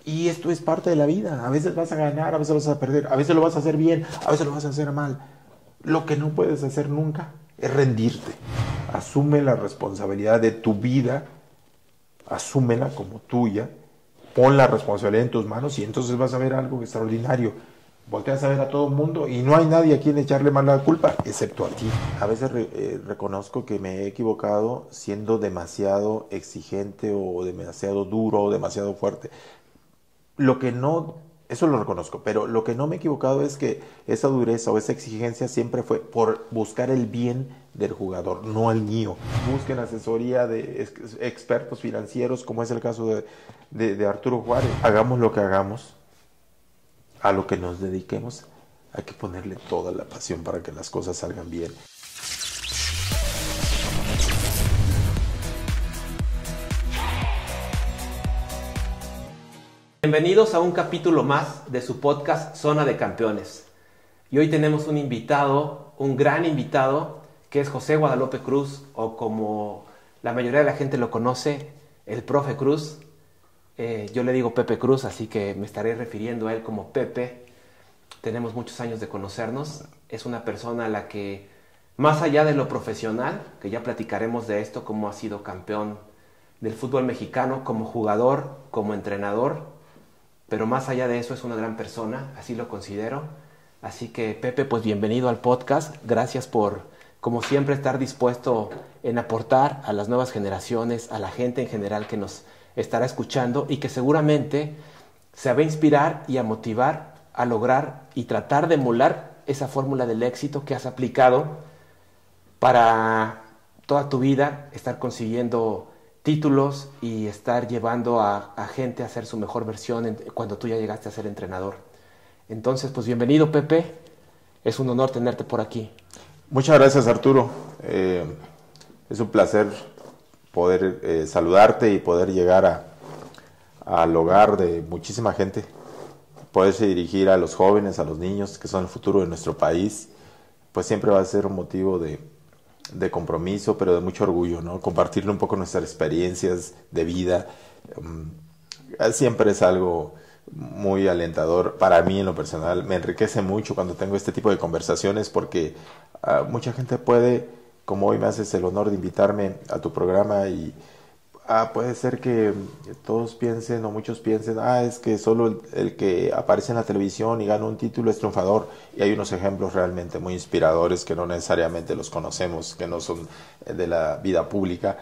Y esto es parte de la vida. A veces vas a ganar, a veces vas a perder, a veces lo vas a hacer bien, a veces lo vas a hacer mal. Lo que no puedes hacer nunca es rendirte. Asume la responsabilidad de tu vida, asúmela como tuya, pon la responsabilidad en tus manos y entonces vas a ver algo extraordinario. Volteas a ver a todo el mundo y no hay nadie a quien echarle más la culpa, excepto a ti. A veces reconozco que me he equivocado siendo demasiado exigente o demasiado duro o demasiado fuerte. Lo que no, eso lo reconozco, pero lo que no me he equivocado es que esa dureza o esa exigencia siempre fue por buscar el bien del jugador, no el mío. Busquen asesoría de expertos financieros, como es el caso de Arturo Juárez. Hagamos lo que hagamos, a lo que nos dediquemos, hay que ponerle toda la pasión para que las cosas salgan bien. Bienvenidos a un capítulo más de su podcast Zona de Campeones. Y hoy tenemos un invitado, un gran invitado, que es José Guadalupe Cruz, o como la mayoría de la gente lo conoce, el Profe Cruz. Yo le digo Pepe Cruz, así que me estaré refiriendo a él como Pepe. Tenemos muchos años de conocernos. Es una persona a la que, más allá de lo profesional, que ya platicaremos de esto, cómo ha sido campeón del fútbol mexicano, como jugador, como entrenador, pero más allá de eso es una gran persona, así lo considero. Así que Pepe, pues bienvenido al podcast. Gracias por, como siempre, estar dispuesto en aportar a las nuevas generaciones, a la gente en general que nos estará escuchando y que seguramente se va a inspirar y a motivar a lograr y tratar de emular esa fórmula del éxito que has aplicado para toda tu vida, estar consiguiendo títulos y estar llevando a gente a hacer su mejor versión cuando tú ya llegaste a ser entrenador. Entonces, pues bienvenido, Pepe. Es un honor tenerte por aquí. Muchas gracias, Arturo. Es un placer poder saludarte y poder llegar al hogar de muchísima gente. Poderse dirigir a los jóvenes, a los niños, que son el futuro de nuestro país, pues siempre va a ser un motivo de compromiso, pero de mucho orgullo, ¿no? Compartirle un poco nuestras experiencias de vida. Siempre es algo muy alentador para mí en lo personal. Me enriquece mucho cuando tengo este tipo de conversaciones porque mucha gente puede, como hoy me haces el honor de invitarme a tu programa y puede ser que todos piensen o muchos piensen, es que solo el que aparece en la televisión y gana un título es triunfador. Y hay unos ejemplos realmente muy inspiradores que no necesariamente los conocemos, que no son de la vida pública,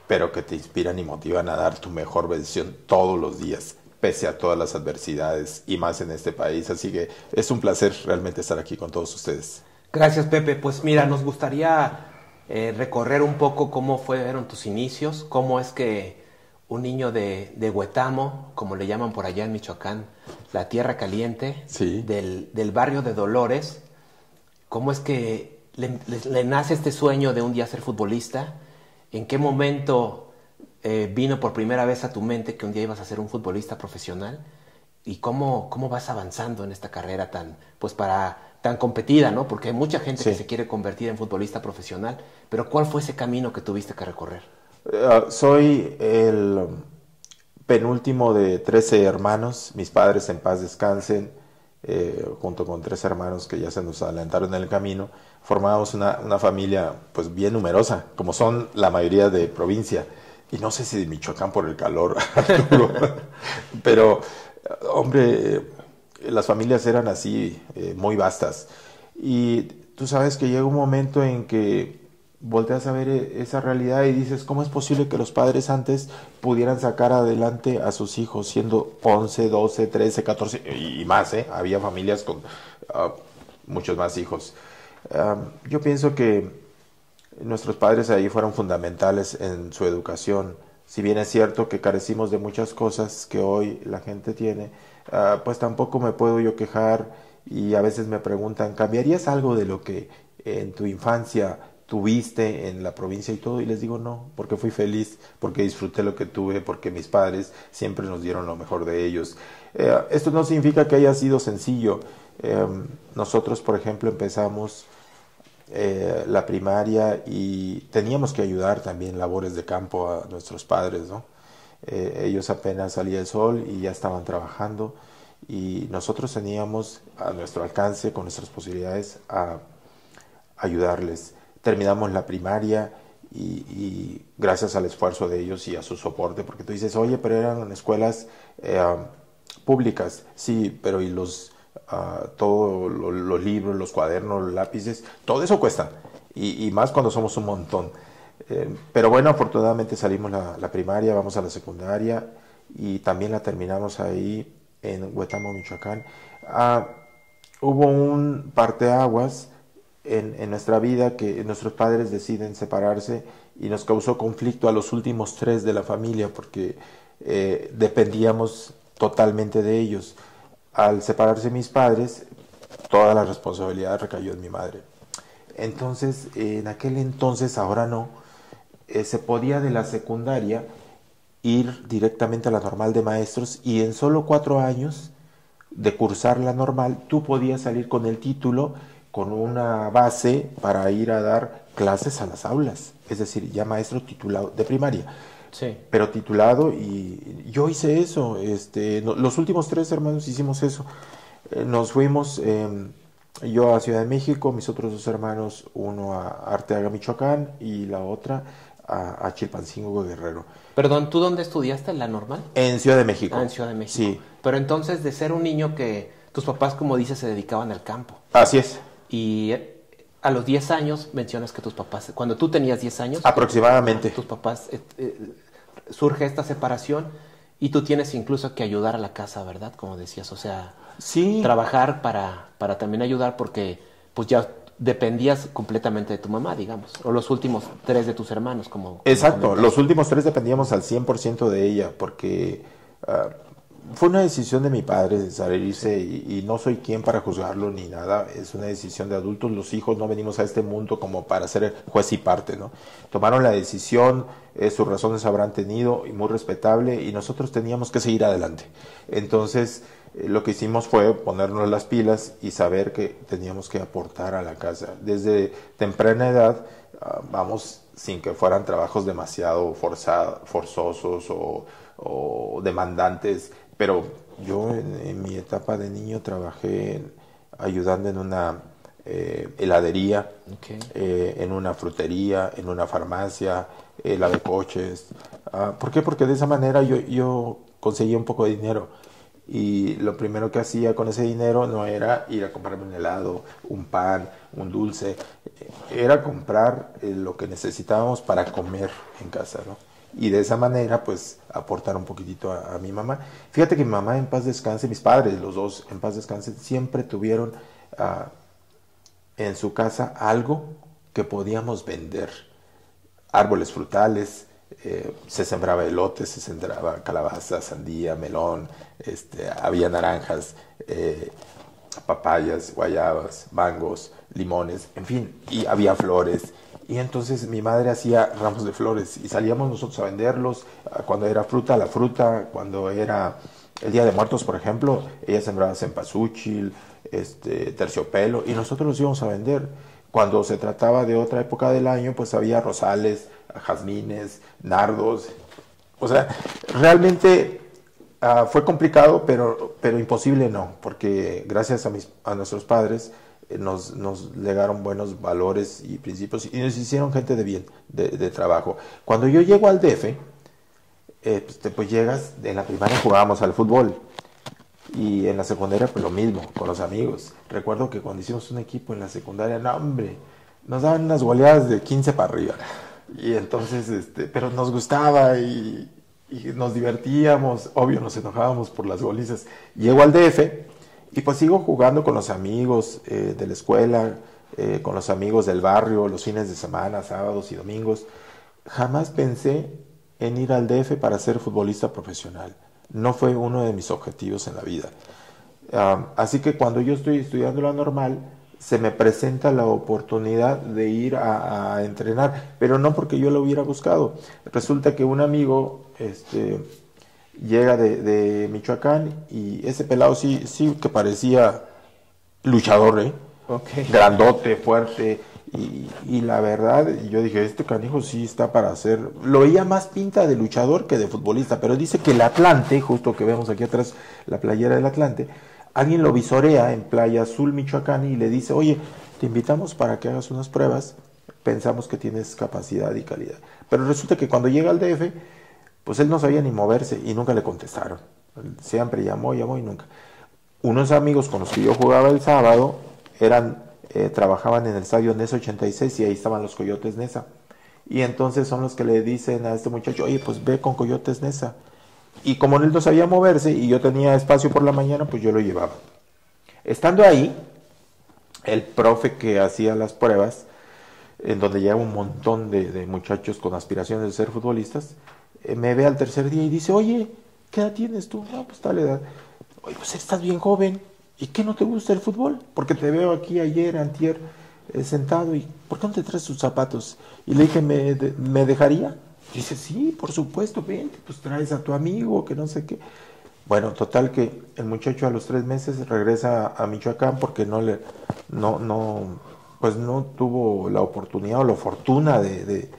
pero que te inspiran y motivan a dar tu mejor versión todos los días, pese a todas las adversidades y más en este país. Así que es un placer realmente estar aquí con todos ustedes. Gracias, Pepe. Pues mira, nos gustaría recorrer un poco cómo fueron tus inicios, cómo es que un niño de Huetamo, como le llaman por allá en Michoacán, la tierra caliente, sí, del barrio de Dolores, cómo es que le nace este sueño de un día ser futbolista, en qué momento vino por primera vez a tu mente que un día ibas a ser un futbolista profesional y cómo vas avanzando en esta carrera tan competida, ¿no? Porque hay mucha gente que se quiere convertir en futbolista profesional, pero ¿cuál fue ese camino que tuviste que recorrer? Soy el penúltimo de 13 hermanos, mis padres en paz descansen, junto con 3 hermanos que ya se nos adelantaron en el camino, formábamos una familia pues bien numerosa, como son la mayoría de provincia, y no sé si de Michoacán por el calor, Arturo, pero hombre, las familias eran así, muy vastas. Y tú sabes que llega un momento en que volteas a ver esa realidad y dices, ¿cómo es posible que los padres antes pudieran sacar adelante a sus hijos siendo 11, 12, 13, 14 y más, ¿eh? Había familias con muchos más hijos. Yo pienso que nuestros padres ahí fueron fundamentales en su educación. Si bien es cierto que carecimos de muchas cosas que hoy la gente tiene, pues tampoco me puedo yo quejar y a veces me preguntan, ¿cambiarías algo de lo que en tu infancia tuviste en la provincia y todo? Y les digo no, porque fui feliz, porque disfruté lo que tuve, porque mis padres siempre nos dieron lo mejor de ellos. Esto no significa que haya sido sencillo. Nosotros, por ejemplo, empezamos la primaria y teníamos que ayudar también labores de campo a nuestros padres, ¿no? Ellos apenas salía el sol y ya estaban trabajando y nosotros teníamos a nuestro alcance, con nuestras posibilidades, a ayudarles. Terminamos la primaria y gracias al esfuerzo de ellos y a su soporte, porque tú dices, oye, pero eran escuelas públicas, sí, pero y todos los libros, los cuadernos, los lápices, todo eso cuesta, y más cuando somos un montón. Pero bueno, afortunadamente salimos la primaria, vamos a la secundaria y también la terminamos ahí en Huetamo, Michoacán. Hubo un parteaguas en nuestra vida que nuestros padres deciden separarse y nos causó conflicto a los últimos 3 de la familia porque dependíamos totalmente de ellos. Al separarse mis padres, toda la responsabilidad recayó en mi madre. Entonces, en aquel entonces, ahora no, se podía de la secundaria ir directamente a la normal de maestros y en solo 4 años de cursar la normal, tú podías salir con el título, con una base para ir a dar clases a las aulas, es decir, ya maestro titulado de primaria. Sí. Pero titulado, y yo hice eso, los últimos 3 hermanos hicimos eso. Nos fuimos, yo a Ciudad de México, mis otros 2 hermanos, uno a Arteaga, Michoacán, y la otra a Chilpancingo, Guerrero. Perdón, ¿tú dónde estudiaste la normal? En Ciudad de México. Ah, en Ciudad de México. Sí. Pero entonces, de ser un niño que tus papás, como dices, se dedicaban al campo. Así es. Y a los 10 años mencionas que tus papás, cuando tú tenías 10 años, aproximadamente, tus papás, surge esta separación y tú tienes incluso que ayudar a la casa, ¿verdad? Como decías, o sea, sí, trabajar para también ayudar porque pues ya dependías completamente de tu mamá, digamos, o los últimos 3 de tus hermanos, como exacto, los últimos 3 dependíamos al 100% de ella, porque fue una decisión de mi padre de salirse y no soy quien para juzgarlo ni nada, es una decisión de adultos, los hijos no venimos a este mundo como para ser juez y parte, ¿no? Tomaron la decisión, sus razones habrán tenido, y muy respetable, y nosotros teníamos que seguir adelante. Entonces, lo que hicimos fue ponernos las pilas y saber que teníamos que aportar a la casa. Desde temprana edad, vamos, sin que fueran trabajos demasiado forzosos o demandantes, pero yo en mi etapa de niño trabajé ayudando en una heladería, okay, en una frutería, en una farmacia, lavé coches. ¿Por qué? Porque de esa manera yo conseguía un poco de dinero. Y lo primero que hacía con ese dinero no era ir a comprarme un helado, un pan, un dulce, era comprar lo que necesitábamos para comer en casa, ¿no? Y de esa manera, pues, aportar un poquitito a mi mamá. Fíjate que mi mamá, en paz descanse, mis padres, los 2, en paz descanse, siempre tuvieron en su casa algo que podíamos vender. Árboles frutales, se sembraba elote, se sembraba calabaza, sandía, melón, había naranjas, papayas, guayabas, mangos, limones, en fin, y había flores. Y entonces mi madre hacía ramos de flores y salíamos nosotros a venderlos. Cuando era fruta, la fruta; cuando era el Día de Muertos, por ejemplo, ella sembraba cempasúchil, terciopelo, y nosotros los íbamos a vender. Cuando se trataba de otra época del año, pues había rosales, jazmines, nardos. O sea, realmente fue complicado, pero imposible no, porque gracias a nuestros padres nos legaron buenos valores y principios y nos hicieron gente de bien, de trabajo. Cuando yo llego al DF, pues llegas, en la primaria jugábamos al fútbol y en la secundaria pues lo mismo, con los amigos. Recuerdo que cuando hicimos un equipo en la secundaria, no hombre, nos daban unas goleadas de 15 para arriba. Y entonces, pero nos gustaba y nos divertíamos, obvio nos enojábamos por las golizas. Llego al DF y pues sigo jugando con los amigos de la escuela, con los amigos del barrio, los fines de semana, sábados y domingos. Jamás pensé en ir al DF para ser futbolista profesional. No fue uno de mis objetivos en la vida. Así que cuando yo estoy estudiando la normal, se me presenta la oportunidad de ir a entrenar, pero no porque yo lo hubiera buscado. Resulta que un amigo llega de Michoacán y ese pelado sí que parecía luchador, okay, grandote, fuerte, Y la verdad, yo dije, este canijo sí está para hacer... Lo veía más pinta de luchador que de futbolista, pero dice que el Atlante, justo que vemos aquí atrás, la playera del Atlante, alguien lo visorea en Playa Azul, Michoacán, y le dice, oye, te invitamos para que hagas unas pruebas, pensamos que tienes capacidad y calidad. Pero resulta que cuando llega al DF, pues él no sabía ni moverse y nunca le contestaron. Siempre llamó y nunca. Unos amigos con los que yo jugaba el sábado trabajaban en el estadio Nesa 86 y ahí estaban los Coyotes Nesa. Y entonces son los que le dicen a este muchacho, oye, pues ve con Coyotes Nesa. Y como él no sabía moverse y yo tenía espacio por la mañana, pues yo lo llevaba. Estando ahí, el profe que hacía las pruebas, en donde lleva un montón de muchachos con aspiraciones de ser futbolistas, me ve al tercer día y dice, oye, ¿qué edad tienes tú? No, pues tal edad. Oye, pues estás bien joven. ¿Y qué no te gusta el fútbol? Porque te veo aquí ayer, antier, sentado, y ¿por qué no te traes tus zapatos? Y le dije, ¿me dejaría? Dice, sí, por supuesto, vente, pues traes a tu amigo, que no sé qué. Bueno, total que el muchacho a los 3 meses regresa a Michoacán porque pues no tuvo la oportunidad o la fortuna de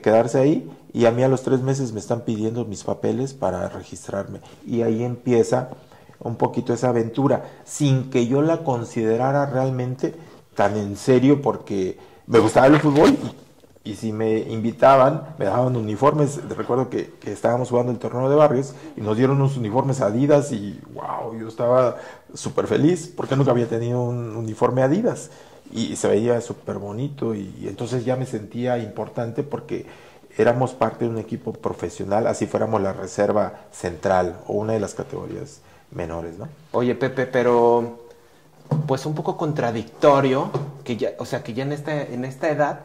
quedarse ahí, y a mí a los 3 meses me están pidiendo mis papeles para registrarme. Y ahí empieza un poquito esa aventura, sin que yo la considerara realmente tan en serio, porque me gustaba el fútbol y si me invitaban, me daban uniformes. Recuerdo que estábamos jugando el torneo de barrios y nos dieron unos uniformes Adidas y wow, yo estaba súper feliz porque nunca había tenido un uniforme Adidas y se veía súper bonito, y entonces ya me sentía importante porque éramos parte de un equipo profesional, así fuéramos la reserva central o una de las categorías menores, ¿no? Oye, Pepe, pero pues un poco contradictorio que ya, o sea, que ya en esta edad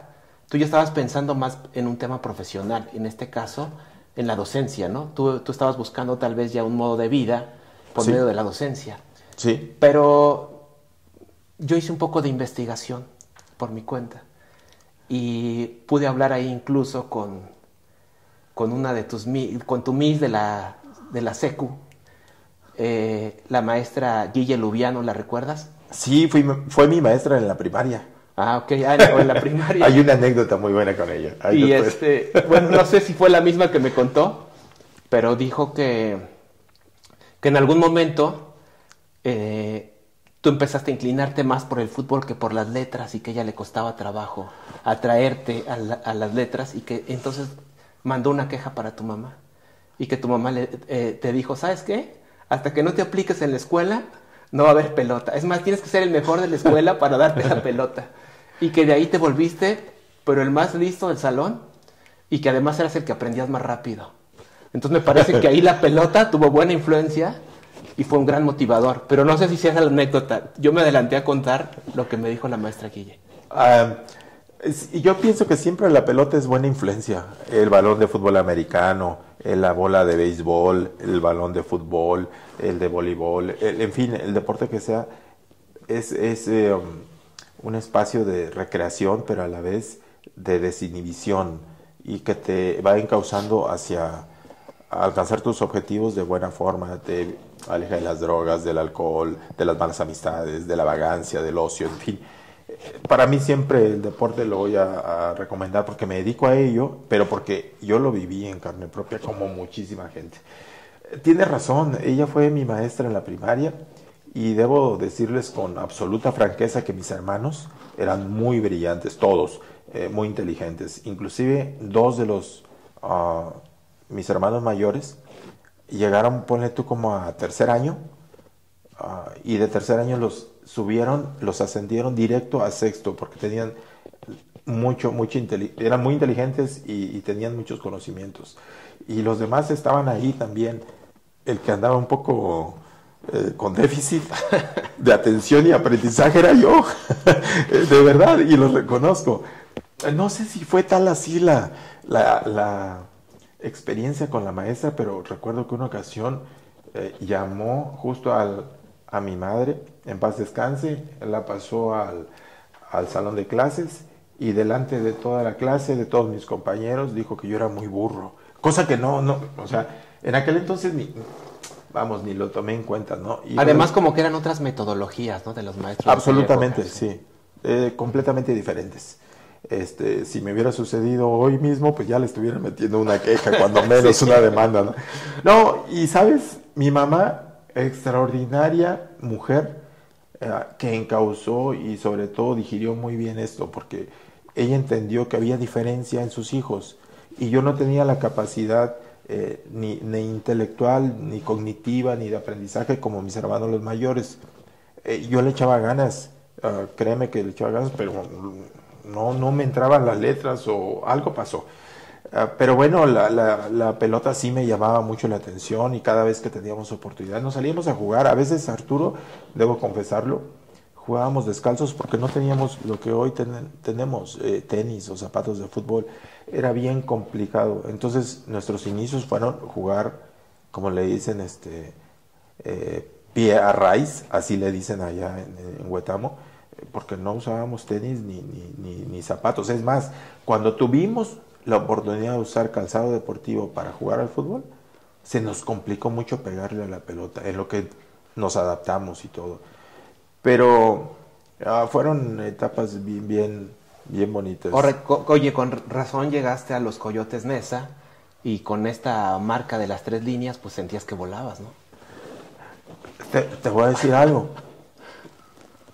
tú ya estabas pensando más en un tema profesional, en este caso en la docencia, ¿no? Tú estabas buscando tal vez ya un modo de vida por medio de la docencia. Sí. Pero yo hice un poco de investigación por mi cuenta y pude hablar ahí incluso con una de con tu miss de la secu, la maestra Guille Lubiano, ¿la recuerdas? Sí, fue mi maestra en la primaria. Ah, ok, en la primaria. Hay una anécdota muy buena con ella. Y bueno, no sé si fue la misma que me contó, pero dijo que en algún momento tú empezaste a inclinarte más por el fútbol que por las letras, y que a ella le costaba trabajo atraerte a las letras, y que entonces mandó una queja para tu mamá, y que tu mamá te dijo, ¿sabes qué? Hasta que no te apliques en la escuela, no va a haber pelota. Es más, tienes que ser el mejor de la escuela para darte la pelota. Y que de ahí te volviste, pero el más listo del salón, y que además eras el que aprendías más rápido. Entonces me parece que ahí la pelota tuvo buena influencia y fue un gran motivador. Pero no sé si sea la anécdota. Yo me adelanté a contar lo que me dijo la maestra Guille. Yo pienso que siempre la pelota es buena influencia. El balón de fútbol americano, la bola de béisbol, el balón de fútbol, el de voleibol, en fin, el deporte que sea, es un espacio de recreación, pero a la vez de desinhibición, y que te va encauzando hacia alcanzar tus objetivos de buena forma. Te aleja de las drogas, del alcohol, de las malas amistades, de la vagancia, del ocio, en fin. Para mí siempre el deporte lo voy a recomendar porque me dedico a ello, pero porque yo lo viví en carne propia como muchísima gente. Tiene razón, ella fue mi maestra en la primaria, y debo decirles con absoluta franqueza que mis hermanos eran muy brillantes, todos, muy inteligentes. Inclusive 2 de mis hermanos mayores llegaron, ponle tú, como a tercer año, y de tercer año los ascendieron directo a sexto, porque tenían eran muy inteligentes y tenían muchos conocimientos. Y los demás estaban ahí también. El que andaba un poco con déficit de atención y aprendizaje era yo, de verdad, y lo reconozco. No sé si fue tal así la experiencia con la maestra, pero recuerdo que una ocasión llamó justo a mi madre, en paz descanse, la pasó al salón de clases, y delante de toda la clase, de todos mis compañeros, dijo que yo era muy burro, cosa que no, o sea, en aquel entonces ni lo tomé en cuenta, ¿no? Y además, como que eran otras metodologías, ¿no? De los maestros. Absolutamente, época, sí. Completamente diferentes. Si me hubiera sucedido hoy mismo, pues ya le estuviera metiendo una queja, cuando menos una demanda, ¿no? No, y sabes, mi mamá, extraordinaria mujer, que encauzó y sobre todo digirió muy bien esto, porque ella entendió que había diferencia en sus hijos y yo no tenía la capacidad ni intelectual, ni cognitiva, ni de aprendizaje como mis hermanos los mayores. Yo le echaba ganas, créeme que le echaba ganas, pero no me entraban las letras o algo pasó. Pero bueno, la pelota sí me llamaba mucho la atención y cada vez que teníamos oportunidad nos salíamos a jugar. A veces, Arturo, debo confesarlo, jugábamos descalzos porque no teníamos lo que hoy tenemos, tenis o zapatos de fútbol. Era bien complicado. Entonces nuestros inicios fueron jugar, como le dicen, pie a raíz, así le dicen allá en Huetamo, porque no usábamos tenis ni zapatos. Es más, cuando tuvimos la oportunidad de usar calzado deportivo para jugar al fútbol, se nos complicó mucho pegarle a la pelota, en lo que nos adaptamos y todo. Pero fueron etapas bien bonitas. Oye, con razón llegaste a los Coyotes Neza y con esta marca de las 3 líneas, pues sentías que volabas, ¿no? Te voy a decir algo.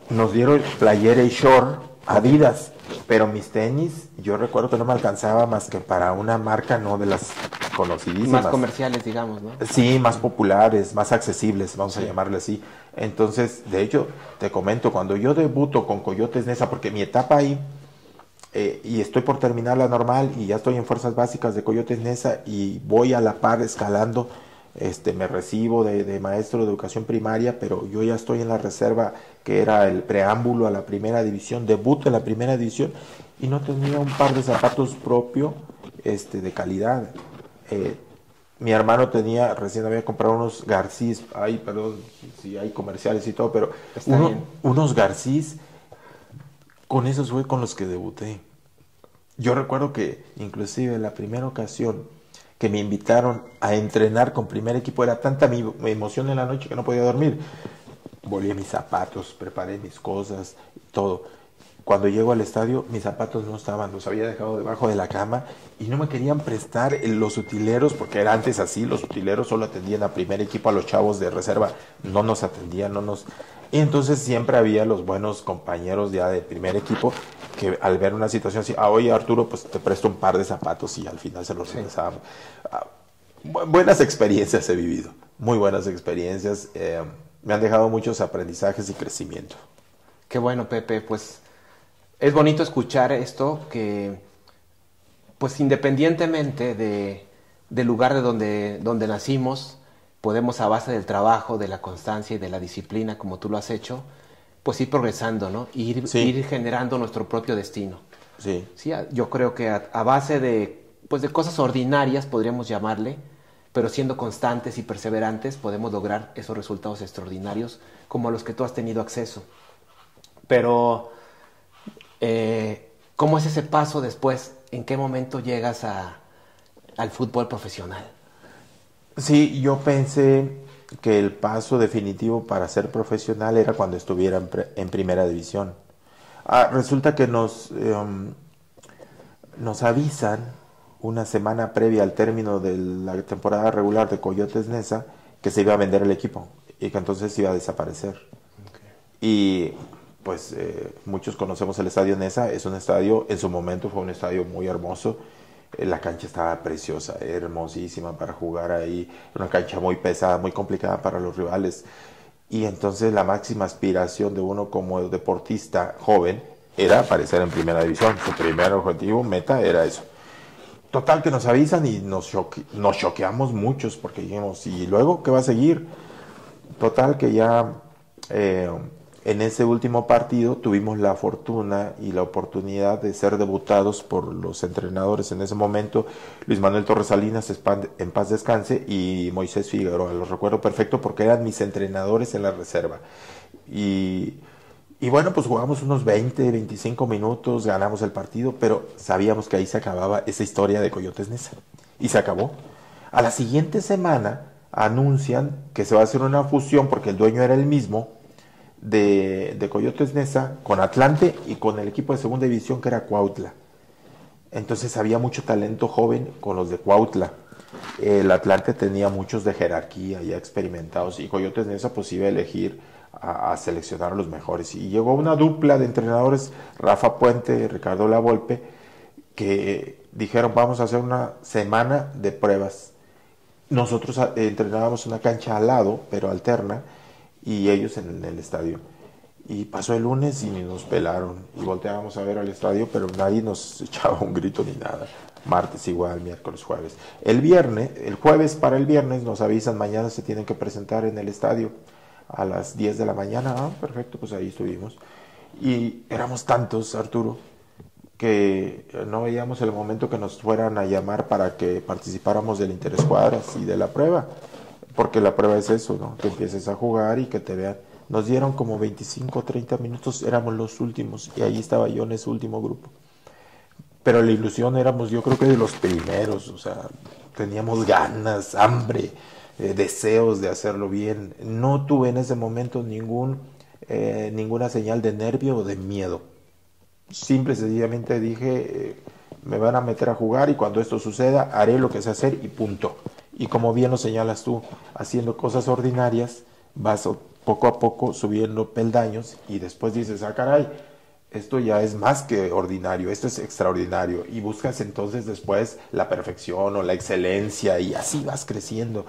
Nos dieron playera y short Adidas, pero mis tenis, yo recuerdo que no me alcanzaba más que para una marca, no de las conocidísimas. Más comerciales, digamos, ¿no? Sí, más populares, más accesibles, vamos a llamarle así. Entonces, de hecho, te comento, cuando yo debuto con Coyotes Neza, porque mi etapa ahí, y estoy por terminar la normal, y ya estoy en fuerzas básicas de Coyotes Neza, y voy a la par escalando, me recibo de maestro de educación primaria, pero yo ya estoy en la reserva, que era el preámbulo a la primera división, debuto en la primera división, y no tenía un par de zapatos propio, de calidad. Mi hermano recién había comprado unos Garcís, perdón si hay comerciales y todo, pero unos Garcís, con esos fue con los que debuté. Yo recuerdo que inclusive la primera ocasión que me invitaron a entrenar con primer equipo, era tanta mi emoción en la noche que no podía dormir. Volé mis zapatos, preparé mis cosas, todo. Cuando llego al estadio, mis zapatos no estaban, los había dejado debajo de la cama y no me querían prestar los utileros, porque era antes así, los utileros solo atendían a primer equipo, a los chavos de reserva, no nos atendían, Y entonces siempre había los buenos compañeros ya de primer equipo que al ver una situación así, oye Arturo, pues te presto un par de zapatos y al final se los regresábamos. Buenas experiencias he vivido, muy buenas experiencias, me han dejado muchos aprendizajes y crecimiento. Qué bueno, Pepe, pues es bonito escuchar esto, que pues independientemente del lugar de donde nacimos, podemos a base del trabajo, de la constancia y de la disciplina, como tú lo has hecho, pues ir progresando, ¿no? Ir generando nuestro propio destino. Sí. Sí, yo creo que a base de cosas ordinarias, podríamos llamarle, pero siendo constantes y perseverantes, podemos lograr esos resultados extraordinarios como a los que tú has tenido acceso. Pero, ¿cómo es ese paso después? ¿En qué momento llegas al fútbol profesional? Sí, yo pensé que el paso definitivo para ser profesional era cuando estuviera en primera división. Resulta que nos avisan una semana previa al término de la temporada regular de Coyotes Neza que se iba a vender el equipo y que entonces iba a desaparecer. Okay. Y pues muchos conocemos el estadio Neza, es un estadio, en su momento fue un estadio muy hermoso. La cancha estaba preciosa, hermosísima para jugar ahí, una cancha muy pesada, muy complicada para los rivales. Y entonces la máxima aspiración de uno como deportista joven era aparecer en primera división. Su primer objetivo, meta, era eso. Total que nos avisan y nos choqueamos muchos porque dijimos, ¿y luego qué va a seguir? Total que ya en ese último partido tuvimos la fortuna y la oportunidad de ser debutados por los entrenadores en ese momento, Luis Manuel Torres Salinas, en paz descanse, y Moisés Figueroa. Los recuerdo perfecto porque eran mis entrenadores en la reserva. Y bueno, pues jugamos unos 20, 25 minutos, ganamos el partido, pero sabíamos que ahí se acababa esa historia de Coyotes Neza. Y se acabó. A la siguiente semana anuncian que se va a hacer una fusión, porque el dueño era el mismo, de Coyotes Neza con Atlante y con el equipo de segunda división que era Cuautla. Entonces había mucho talento joven con los de Cuautla. El Atlante tenía muchos de jerarquía ya experimentados y Coyotes en esa pues iba a elegir a seleccionar a los mejores. Y llegó una dupla de entrenadores, Rafa Puente y Ricardo Lavolpe, que dijeron vamos a hacer una semana de pruebas. Nosotros entrenábamos una cancha al lado, pero alterna, y ellos en el estadio. Y pasó el lunes y ni nos pelaron. Y volteábamos a ver al estadio, pero nadie nos echaba un grito ni nada. Martes igual, miércoles, jueves. El jueves para el viernes nos avisan, mañana se tienen que presentar en el estadio a las 10 de la mañana. Ah, perfecto, pues ahí estuvimos. Y éramos tantos, Arturo, que no veíamos el momento que nos fueran a llamar para que participáramos del interescuadras y de la prueba. Porque la prueba es eso, ¿no? Que empieces a jugar y que te vean. Nos dieron como 25 o 30 minutos, éramos los últimos, y ahí estaba yo en ese último grupo. Pero la ilusión éramos, yo creo que de los primeros, o sea, teníamos ganas, hambre, deseos de hacerlo bien. No tuve en ese momento ninguna señal de nervio o de miedo. Simple y sencillamente dije, me van a meter a jugar y cuando esto suceda haré lo que sé hacer y punto. Y como bien lo señalas tú, haciendo cosas ordinarias, vas poco a poco subiendo peldaños y después dices, ah caray, esto ya es más que ordinario, esto es extraordinario, y buscas entonces después la perfección o la excelencia y así vas creciendo.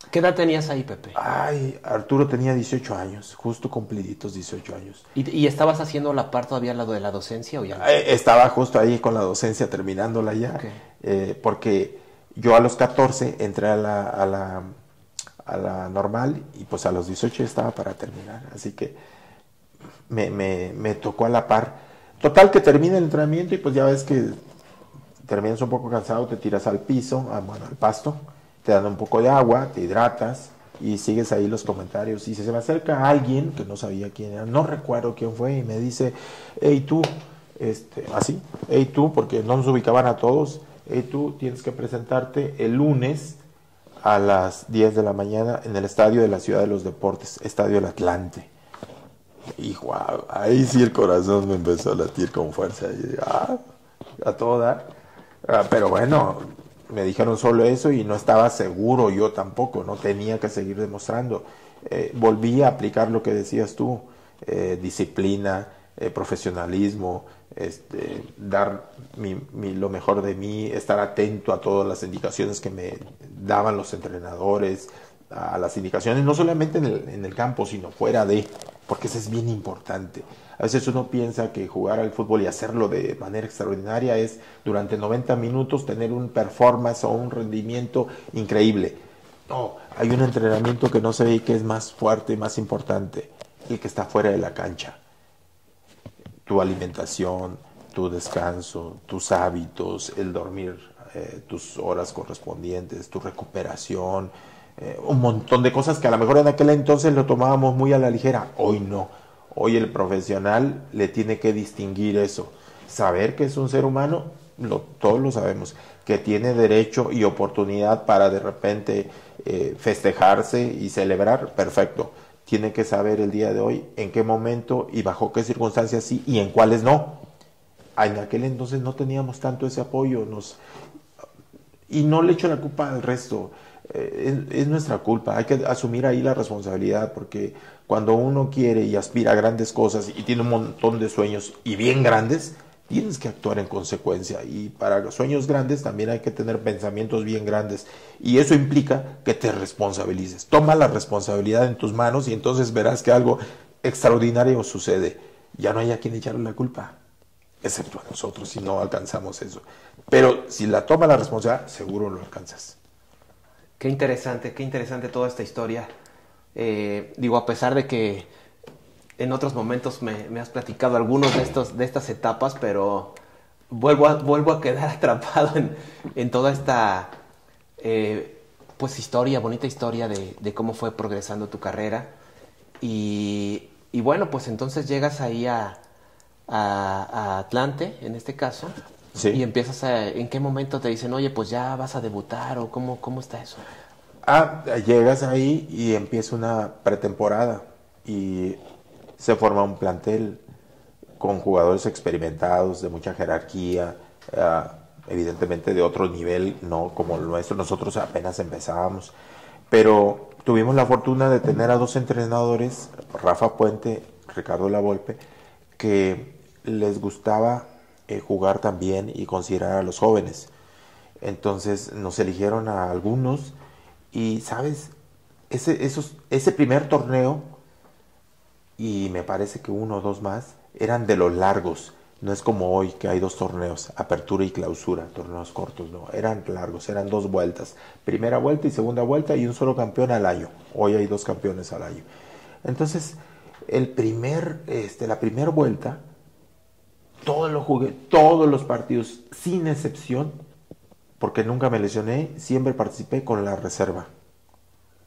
¿Qué edad tenías ahí, Pepe? Ay, Arturo tenía 18 años, justo cumpliditos 18 años. ¿Y estabas haciendo la par todavía de la docencia o ya no? Estaba justo ahí con la docencia terminándola ya, okay. Porque yo a los 14 entré a la normal y pues a los 18 estaba para terminar, así que me tocó a la par. Total que termina el entrenamiento y pues ya ves que terminas un poco cansado, te tiras al piso, al pasto, te dan un poco de agua, te hidratas y sigues ahí los comentarios. Y se me acerca alguien que no sabía quién era, no recuerdo quién fue, y me dice, hey tú, así, hey tú, porque no nos ubicaban a todos, hey tú, tienes que presentarte el lunes a las 10 de la mañana en el estadio de la Ciudad de los Deportes, Estadio del Atlante. Y wow, ahí sí el corazón me empezó a latir con fuerza. Y, a todo dar. Pero bueno, me dijeron solo eso y no estaba seguro yo tampoco, no tenía que seguir demostrando. Volví a aplicar lo que decías tú, disciplina, profesionalismo, dar lo mejor de mí, estar atento a todas las indicaciones que me daban los entrenadores, a las indicaciones, no solamente en el campo, sino fuera de, porque eso es bien importante. A veces uno piensa que jugar al fútbol y hacerlo de manera extraordinaria es durante 90 minutos tener un performance o un rendimiento increíble. No, hay un entrenamiento que no se ve y que es más fuerte y más importante, el que está fuera de la cancha. Tu alimentación, tu descanso, tus hábitos, el dormir tus horas correspondientes, tu recuperación, un montón de cosas que a lo mejor en aquel entonces lo tomábamos muy a la ligera. Hoy no. Hoy el profesional le tiene que distinguir eso. Saber que es un ser humano, todos lo sabemos, que tiene derecho y oportunidad para de repente festejarse y celebrar, perfecto. Tiene que saber el día de hoy en qué momento y bajo qué circunstancias sí y en cuáles no. En aquel entonces no teníamos tanto ese apoyo, y no le echo la culpa al resto. Es nuestra culpa, hay que asumir ahí la responsabilidad, porque cuando uno quiere y aspira a grandes cosas y tiene un montón de sueños y bien grandes, tienes que actuar en consecuencia, y para sueños grandes también hay que tener pensamientos bien grandes, y eso implica que te responsabilices, toma la responsabilidad en tus manos y entonces verás que algo extraordinario sucede. Ya no hay a quien echarle la culpa, excepto a nosotros si no alcanzamos eso, pero si la toma la responsabilidad, seguro lo alcanzas. Qué interesante toda esta historia. A pesar de que en otros momentos me has platicado algunos de estas etapas, pero vuelvo a quedar atrapado en toda esta bonita historia de cómo fue progresando tu carrera. Y bueno, pues entonces llegas ahí a Atlante, en este caso. Sí. Y empiezas ¿en qué momento te dicen, oye, pues ya vas a debutar, o cómo está eso? Llegas ahí y empieza una pretemporada y se forma un plantel con jugadores experimentados, de mucha jerarquía, evidentemente de otro nivel, no como el nuestro, nosotros apenas empezábamos, pero tuvimos la fortuna de tener a dos entrenadores, Rafa Puente, Ricardo Lavolpe, que les gustaba jugar también y considerar a los jóvenes. Entonces nos eligieron a algunos y, ¿sabes? Ese primer torneo, y me parece que uno o dos más, eran de los largos. No es como hoy que hay dos torneos, apertura y clausura, torneos cortos, no, eran largos, eran dos vueltas, primera vuelta y segunda vuelta y un solo campeón al año. Hoy hay dos campeones al año. Entonces, la primera vuelta, todo lo jugué, todos los partidos, sin excepción, porque nunca me lesioné, siempre participé con la reserva,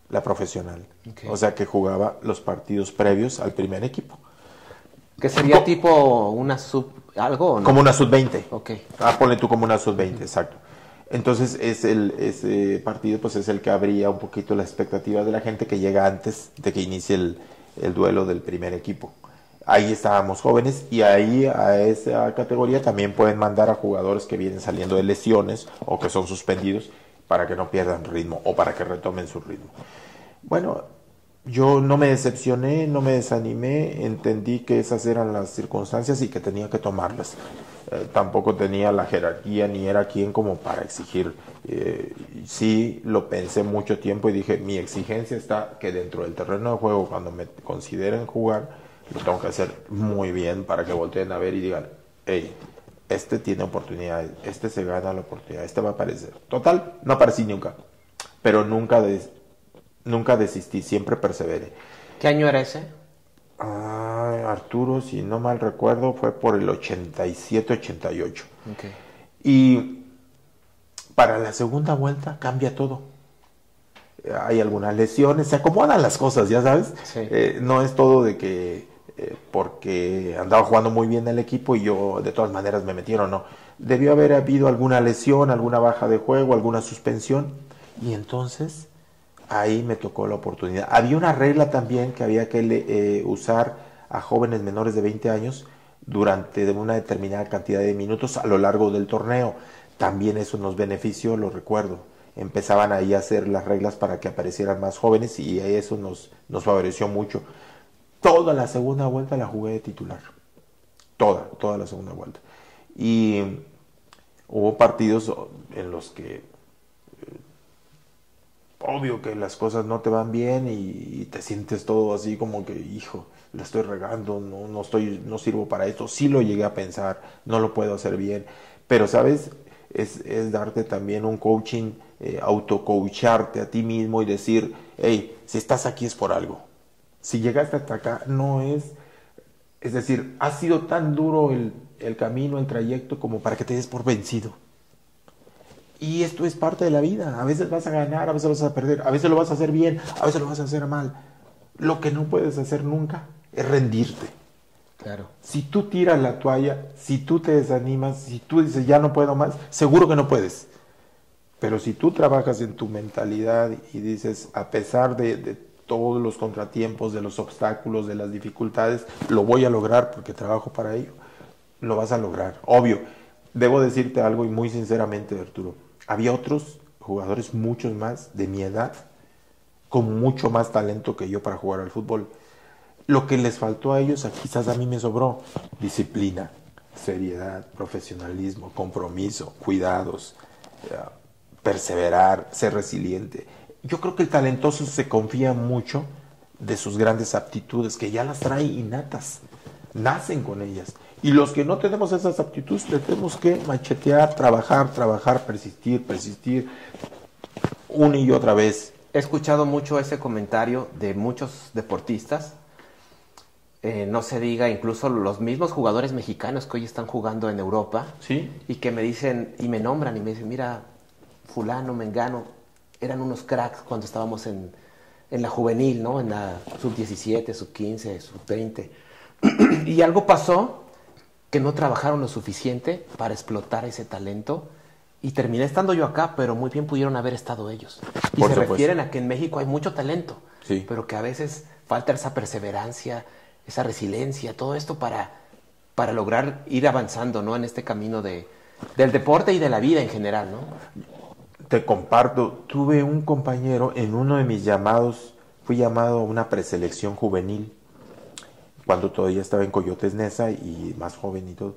la profesional. Okay. O sea que jugaba los partidos previos al primer equipo. ¿Que sería tipo una sub algo o no? Como una sub-20. Ok. Ponle tú como una sub-20, exacto. Entonces ese partido pues es el que abría un poquito las expectativas de la gente que llega antes de que inicie el duelo del primer equipo. Ahí estábamos jóvenes y ahí a esa categoría también pueden mandar a jugadores que vienen saliendo de lesiones o que son suspendidos para que no pierdan ritmo o para que retomen su ritmo. Bueno, yo no me decepcioné, no me desanimé, entendí que esas eran las circunstancias y que tenía que tomarlas. Tampoco tenía la jerarquía ni era quien como para exigir. Sí lo pensé mucho tiempo y dije, mi exigencia está que dentro del terreno de juego, cuando me consideren jugar, lo tengo que hacer muy bien para que volteen a ver y digan, hey, este tiene oportunidades, este se gana la oportunidad, este va a aparecer. Total, no aparecí nunca, pero nunca desistí, siempre perseveré. ¿Qué año era ese? Arturo, si no mal recuerdo, fue por el 87-88. Okay. Y para la segunda vuelta cambia todo. Hay algunas lesiones, se acomodan las cosas, ya sabes. Sí. No es todo de que porque andaba jugando muy bien el equipo y yo de todas maneras me metieron, no. Debió haber habido alguna lesión, alguna baja de juego, alguna suspensión. Y entonces ahí me tocó la oportunidad. Había una regla también que había que usar a jóvenes menores de 20 años durante una determinada cantidad de minutos a lo largo del torneo. También eso nos benefició, lo recuerdo. Empezaban ahí a hacer las reglas para que aparecieran más jóvenes y eso nos favoreció mucho. Toda la segunda vuelta la jugué de titular. Toda la segunda vuelta. Y hubo partidos en los que obvio que las cosas no te van bien y te sientes todo así como que, hijo, la estoy regando, no sirvo para esto. Sí lo llegué a pensar, no lo puedo hacer bien, pero sabes, es darte también un coaching, autocoacharte a ti mismo y decir, hey, si estás aquí es por algo. Si llegaste hasta acá no es decir, ha sido tan duro el camino, el trayecto como para que te des por vencido. Y esto es parte de la vida. A veces vas a ganar, a veces vas a perder, a veces lo vas a hacer bien, a veces lo vas a hacer mal. Lo que no puedes hacer nunca es rendirte. Claro. Si tú tiras la toalla, si tú te desanimas, si tú dices ya no puedo más, seguro que no puedes. Pero si tú trabajas en tu mentalidad y dices, a pesar de todos los contratiempos, de los obstáculos, de las dificultades, lo voy a lograr porque trabajo para ello, lo vas a lograr. Obvio, debo decirte algo y muy sinceramente, Arturo. Había otros jugadores, muchos más, de mi edad, con mucho más talento que yo para jugar al fútbol. Lo que les faltó a ellos, quizás a mí me sobró. Disciplina, seriedad, profesionalismo, compromiso, cuidados, perseverar, ser resiliente. Yo creo que el talentoso se confía mucho de sus grandes aptitudes, que ya las trae innatas, nacen con ellas. Y los que no tenemos esas aptitudes, tenemos que machetear, trabajar, persistir, una y otra vez. He escuchado mucho ese comentario de muchos deportistas, no se diga incluso los mismos jugadores mexicanos que hoy están jugando en Europa, ¿sí? Y que me dicen, y me nombran, y me dicen, mira, fulano, mengano, eran unos cracks cuando estábamos en la juvenil, ¿no? En la sub-17, sub-15, sub-20. Y algo pasó que no trabajaron lo suficiente para explotar ese talento y terminé estando yo acá, pero muy bien pudieron haber estado ellos. Y se refieren a que en México hay mucho talento, sí, pero que a veces falta esa perseverancia, esa resiliencia, todo esto para lograr ir avanzando, ¿no? En este camino de del deporte y de la vida en general, ¿no? Te comparto, tuve un compañero en uno de mis llamados, fui llamado a una preselección juvenil, cuando todavía estaba en Coyotes Neza y más joven y todo.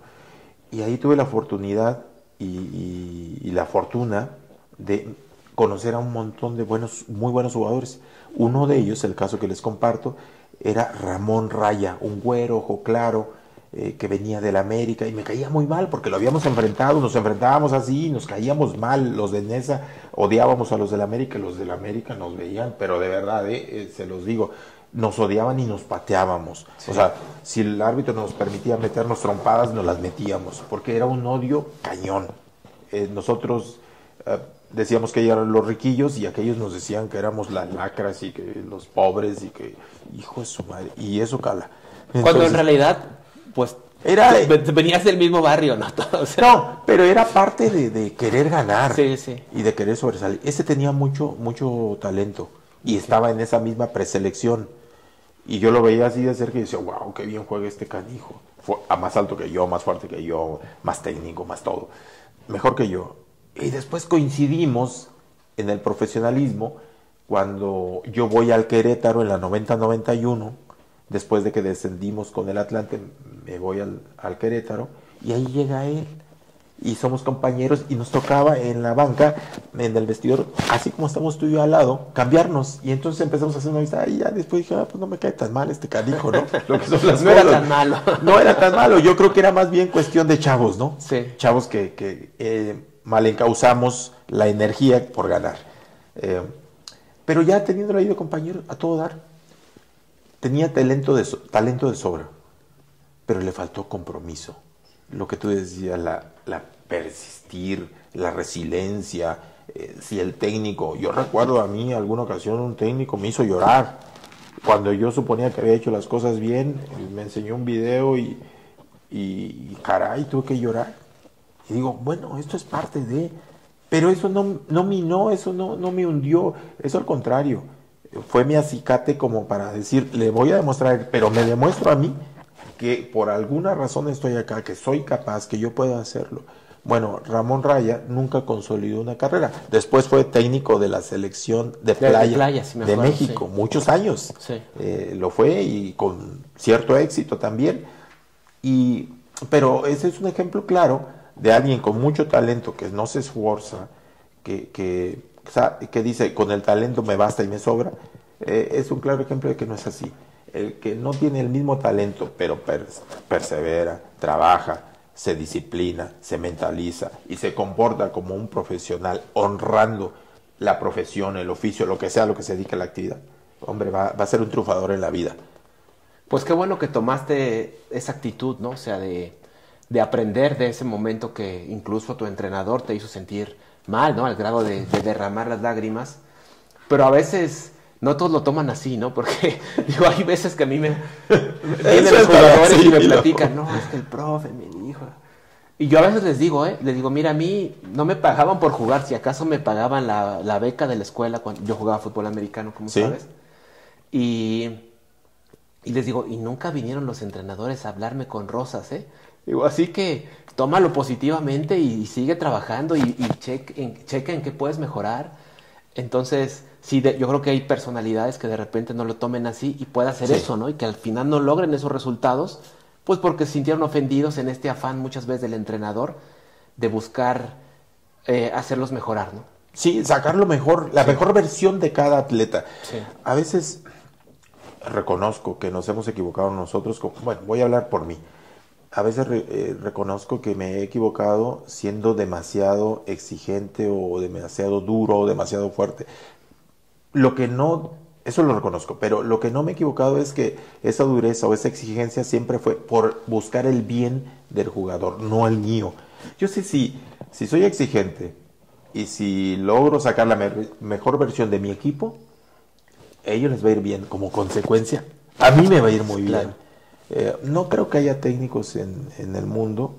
Y ahí tuve la oportunidad y la fortuna de conocer a un montón de muy buenos jugadores. Uno de ellos, el caso que les comparto, era Ramón Raya, un güero, ojo claro, que venía del América, y me caía muy mal porque lo habíamos enfrentado, nos enfrentábamos así, nos caíamos mal. Los de Nesa odiábamos a los del América, los del América nos veían, pero de verdad, se los digo, nos odiaban y nos pateábamos. Sí. O sea, si el árbitro nos permitía meternos trompadas, nos las metíamos, porque era un odio cañón. Nosotros decíamos que eran los riquillos y aquellos nos decían que éramos las lacras y que los pobres y que, hijo de su madre, y eso cala. Entonces, cuando en realidad, pues, venías del mismo barrio, ¿no? O sea, no, pero era parte de querer ganar, sí, sí, y de querer sobresalir. Ese tenía mucho talento y estaba en esa misma preselección. Y yo lo veía así de cerca y decía, wow, qué bien juega este canijo. Fue a más alto que yo, más fuerte que yo, más técnico, más todo. Mejor que yo. Y después coincidimos en el profesionalismo cuando yo voy al Querétaro en la 90-91. Después de que descendimos con el Atlante, me voy al Querétaro y ahí llega él. Y somos compañeros y nos tocaba en la banca, en el vestidor, así como estamos tú y yo al lado, cambiarnos. Y entonces empezamos a hacer una amistad y ya después dije, pues no me cae tan mal este canijo, ¿no? Lo que son las no cosas. Era tan malo. No era tan malo, yo creo que era más bien cuestión de chavos, ¿no? Sí. Chavos que mal encauzamos la energía por ganar. Pero ya teniéndolo ahí de compañero, a todo dar, tenía talento de sobra, pero le faltó compromiso. Lo que tú decías, la persistir, la resiliencia. Si el técnico, yo recuerdo a mí alguna ocasión un técnico me hizo llorar cuando yo suponía que había hecho las cosas bien, me enseñó un video y caray, tuve que llorar. Y digo, bueno, esto es parte de, pero eso no minó, eso no me hundió, eso al contrario, fue mi acicate como para decir, le voy a demostrar, pero me demuestro a mí que por alguna razón estoy acá, que soy capaz, que yo puedo hacerlo. Bueno, Ramón Raya nunca consolidó una carrera. Después fue técnico de la selección de playa, sí me acuerdo, de México, sí. Muchos años. Sí. Lo fue y con cierto éxito también. Pero ese es un ejemplo claro de alguien con mucho talento que no se esfuerza, que dice, con el talento me basta y me sobra. Es un claro ejemplo de que no es así. El que no tiene el mismo talento, pero persevera, trabaja, se disciplina, se mentaliza y se comporta como un profesional, honrando la profesión, el oficio, lo que sea, lo que se dedique a la actividad, hombre, va a ser un triunfador en la vida. Pues qué bueno que tomaste esa actitud, ¿no? O sea, de aprender de ese momento que incluso tu entrenador te hizo sentir mal, ¿no? Al grado de derramar las lágrimas. Pero a veces no todos lo toman así, ¿no? Porque, digo, hay veces que a mí vienen los jugadores y me platican, no, es que el profe me dijo. Y yo a veces les digo, mira, a mí no me pagaban por jugar, si acaso me pagaban la beca de la escuela cuando yo jugaba fútbol americano, como ¿sí? sabes. Y les digo, y nunca vinieron los entrenadores a hablarme con rosas, ¿eh? Digo, así que tómalo positivamente y sigue trabajando y checa en qué puedes mejorar. Entonces, sí, yo creo que hay personalidades que de repente no lo tomen así y pueda hacer eso, ¿no? Y que al final no logren esos resultados, pues porque se sintieron ofendidos en este afán muchas veces del entrenador de buscar hacerlos mejorar, ¿no? Sí, sacar lo mejor, la mejor versión de cada atleta. Sí. A veces reconozco que nos hemos equivocado nosotros, bueno, voy a hablar por mí. A veces reconozco que me he equivocado siendo demasiado exigente o demasiado duro o demasiado fuerte. Eso lo reconozco, pero lo que no me he equivocado es que esa dureza o esa exigencia siempre fue por buscar el bien del jugador, no el mío. Yo sé si soy exigente y si logro sacar la mejor versión de mi equipo, a ellos les va a ir bien. Como consecuencia, a mí me va a ir muy bien. No creo que haya técnicos en el mundo,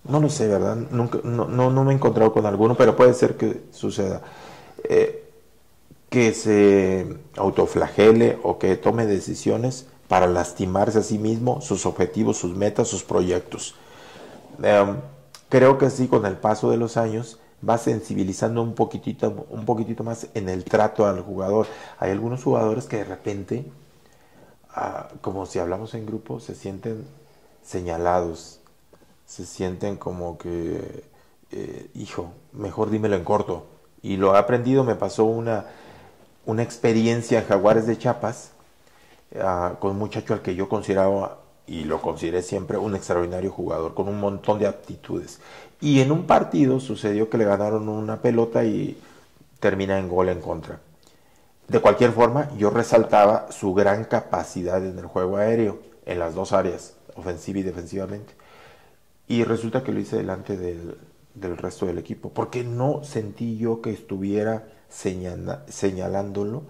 no lo sé, ¿verdad? Nunca, no me he encontrado con alguno, pero puede ser que suceda. Que se autoflagele o que tome decisiones para lastimarse a sí mismo, sus objetivos, sus metas, sus proyectos. creo que sí, con el paso de los años va sensibilizando un poquitito más en el trato al jugador. Hay algunos jugadores que de repente, como si hablamos en grupo, se sienten señalados, se sienten como que, hijo, mejor dímelo en corto. Y lo he aprendido, me pasó una experiencia en Jaguares de Chiapas, con un muchacho al que yo consideraba, y lo consideré siempre, un extraordinario jugador, con un montón de aptitudes. Y en un partido sucedió que le ganaron una pelota y termina en gol en contra. De cualquier forma, yo resaltaba su gran capacidad en el juego aéreo, en las dos áreas, ofensiva y defensivamente. Y resulta que lo hice delante del resto del equipo, porque no sentí yo que estuviera señalándolo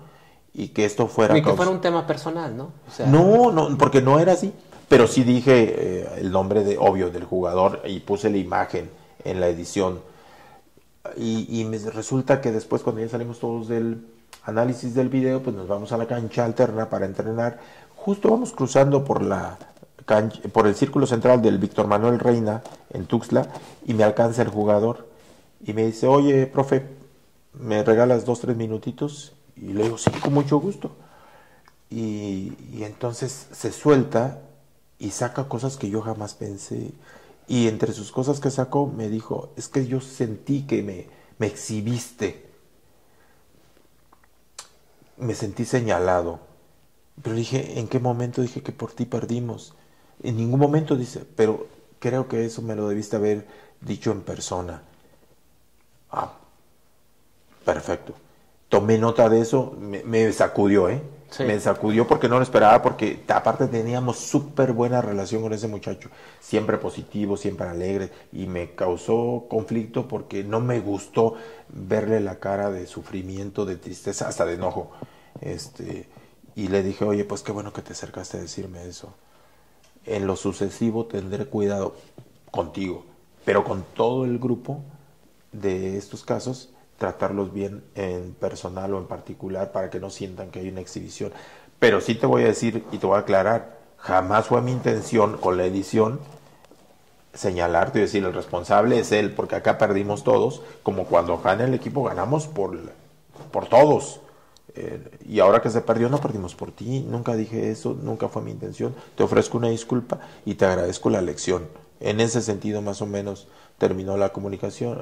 y que esto fuera... Ni que fuera un tema personal, ¿no? O sea... No, porque no era así. Pero sí dije el nombre obvio del jugador y puse la imagen en la edición. Y me resulta que después, cuando ya salimos todos del análisis del video, pues nos vamos a la cancha alterna para entrenar. Justo vamos cruzando por el círculo central del Víctor Manuel Reina en Tuxtla, y me alcanza el jugador y me dice: oye, profe, ¿me regalas 2-3 minutitos? Y le digo: sí, con mucho gusto. Y entonces se suelta y saca cosas que yo jamás pensé. Y entre sus cosas que sacó me dijo: es que yo sentí que me exhibiste, me sentí señalado. Pero dije: ¿en qué momento dije que por ti perdimos? En ningún momento, dice, pero creo que eso me lo debiste haber dicho en persona. Perfecto. Tomé nota de eso, me sacudió, Sí. Me sacudió porque no lo esperaba, porque aparte teníamos súper buena relación con ese muchacho, siempre positivo, siempre alegre, y me causó conflicto porque no me gustó verle la cara de sufrimiento, de tristeza, hasta de enojo. Y le dije: oye, pues qué bueno que te acercaste a decirme eso. En lo sucesivo tendré cuidado contigo, pero con todo el grupo de estos casos, tratarlos bien en personal o en particular, para que no sientan que hay una exhibición. Pero sí te voy a decir y te voy a aclarar: jamás fue mi intención con la edición señalarte y decir el responsable es él, porque acá perdimos todos, como cuando acá en el equipo ganamos por todos. Y ahora que se perdió, no perdimos por ti. Nunca dije eso, nunca fue mi intención. Te ofrezco una disculpa y te agradezco la lección. En ese sentido, más o menos, terminó la conversación,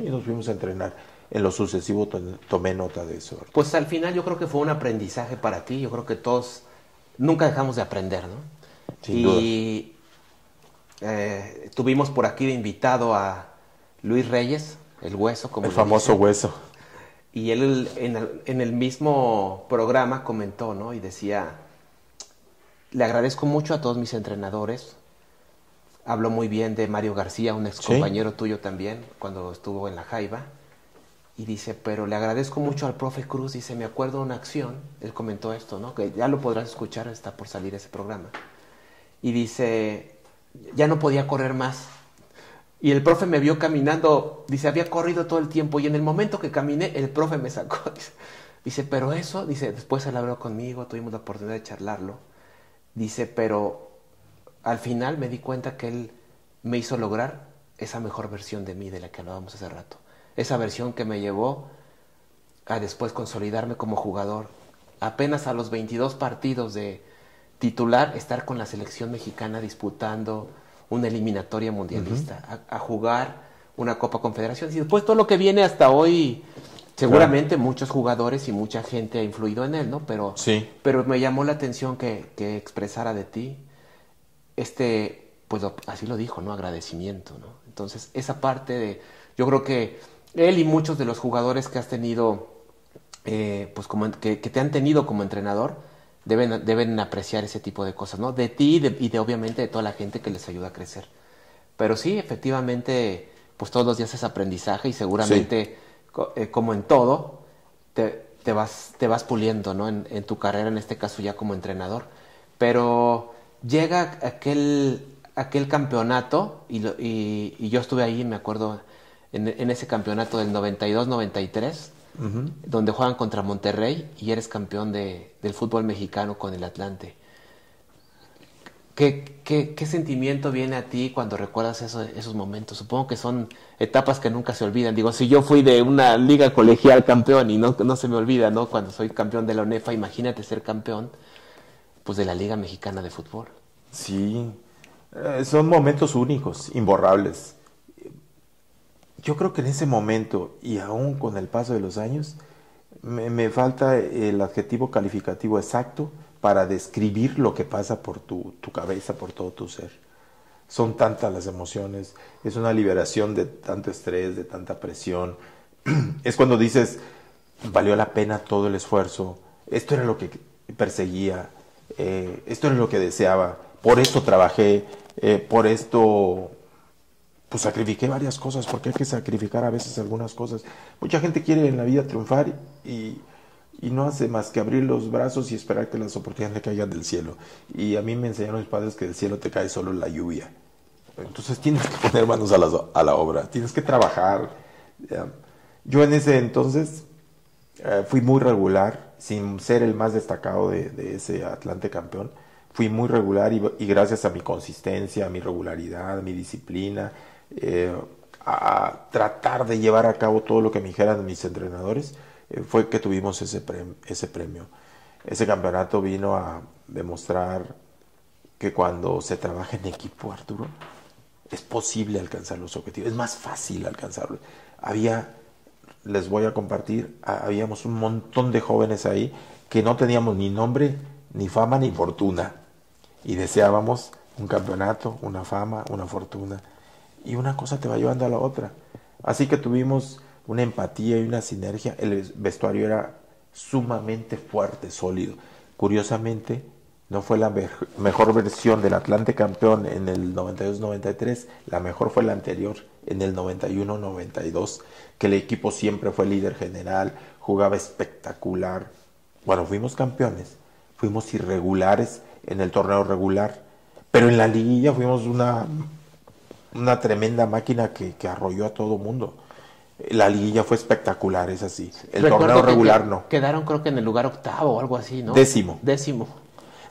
y nos fuimos a entrenar. En lo sucesivo tomé nota de eso. Pues al final yo creo que fue un aprendizaje para ti. Yo creo que todos nunca dejamos de aprender, ¿no? Sin duda. Tuvimos por aquí de invitado a Luis Reyes, el Hueso, como el famoso dicen. Hueso. Y él en el mismo programa comentó, ¿no? Y decía: le agradezco mucho a todos mis entrenadores. Habló muy bien de Mario García, un ex compañero tuyo también, cuando estuvo en la Jaiba. Y dice: pero le agradezco mucho al profe Cruz. Dice: me acuerdo de una acción, él comentó esto, ¿no? Que ya lo podrás escuchar, está por salir ese programa. Y dice: ya no podía correr más. Y el profe me vio caminando, dice, había corrido todo el tiempo, y en el momento que caminé, el profe me sacó. Dice, pero eso, dice, después él habló conmigo, tuvimos la oportunidad de charlarlo. Dice, pero al final me di cuenta que él me hizo lograr esa mejor versión de mí de la que hablábamos hace rato. Esa versión que me llevó a después consolidarme como jugador. Apenas a los 22 partidos de titular, estar con la selección mexicana disputando una eliminatoria mundialista, a jugar una Copa Confederaciones, y después todo lo que viene hasta hoy. Seguramente muchos jugadores y mucha gente ha influido en él, ¿no? Pero, sí. Pero me llamó la atención que expresara de ti pues así lo dijo, ¿no? Agradecimiento, ¿no? Entonces, esa parte de, yo creo que él y muchos de los jugadores que has tenido, pues que te han tenido como entrenador, deben apreciar ese tipo de cosas, ¿no? De ti y de obviamente de toda la gente que les ayuda a crecer. Pero sí, efectivamente, pues todos los días es aprendizaje, y seguramente, como en todo, te vas puliendo, ¿no? En tu carrera, en este caso ya como entrenador. Pero llega aquel campeonato, y yo estuve ahí, me acuerdo, en ese campeonato del 92-93, donde juegan contra Monterrey y eres campeón del fútbol mexicano con el Atlante. ¿Qué sentimiento viene a ti cuando recuerdas esos momentos? Supongo que son etapas que nunca se olvidan. Digo, si yo fui de una liga colegial campeón y no se me olvida, ¿no? Cuando soy campeón de la UNEFA, imagínate ser campeón, pues, de la Liga Mexicana de Fútbol. Sí, son momentos únicos, imborrables. Yo creo que en ese momento, y aún con el paso de los años, me falta el adjetivo calificativo exacto para describir lo que pasa por tu cabeza, por todo tu ser. Son tantas las emociones, es una liberación de tanto estrés, de tanta presión. Es cuando dices, valió la pena todo el esfuerzo, esto era lo que perseguía, esto era lo que deseaba, por esto trabajé, por esto pues sacrifiqué varias cosas, porque hay que sacrificar a veces algunas cosas. Mucha gente quiere en la vida triunfar y no hace más que abrir los brazos y esperar que las oportunidades le caigan del cielo. Y a mí me enseñaron mis padres que del cielo te cae solo la lluvia. Entonces tienes que poner manos a la obra, tienes que trabajar. Yo en ese entonces fui muy regular, sin ser el más destacado de ese Atlante campeón. Fui muy regular y gracias a mi consistencia, a mi regularidad, a mi disciplina, a tratar de llevar a cabo todo lo que me dijeran mis entrenadores, fue que tuvimos ese premio. Ese campeonato vino a demostrar que cuando se trabaja en equipo, Arturo, es posible alcanzar los objetivos, es más fácil alcanzarlos. Les voy a compartir, habíamos un montón de jóvenes ahí que no teníamos ni nombre, ni fama, ni fortuna, y deseábamos un campeonato, una fama, una fortuna, y una cosa te va llevando a la otra. Así que tuvimos una empatía y una sinergia. El vestuario era sumamente fuerte, sólido. Curiosamente, no fue la mejor versión del Atlante campeón en el 92-93, la mejor fue la anterior, en el 91-92, que el equipo siempre fue líder general, jugaba espectacular. Bueno, fuimos campeones, fuimos irregulares en el torneo regular, pero en la liguilla fuimos una tremenda máquina que arrolló a todo mundo. La liguilla fue espectacular, es así. El torneo regular no. Quedaron, creo que en el lugar 8º o algo así, ¿no?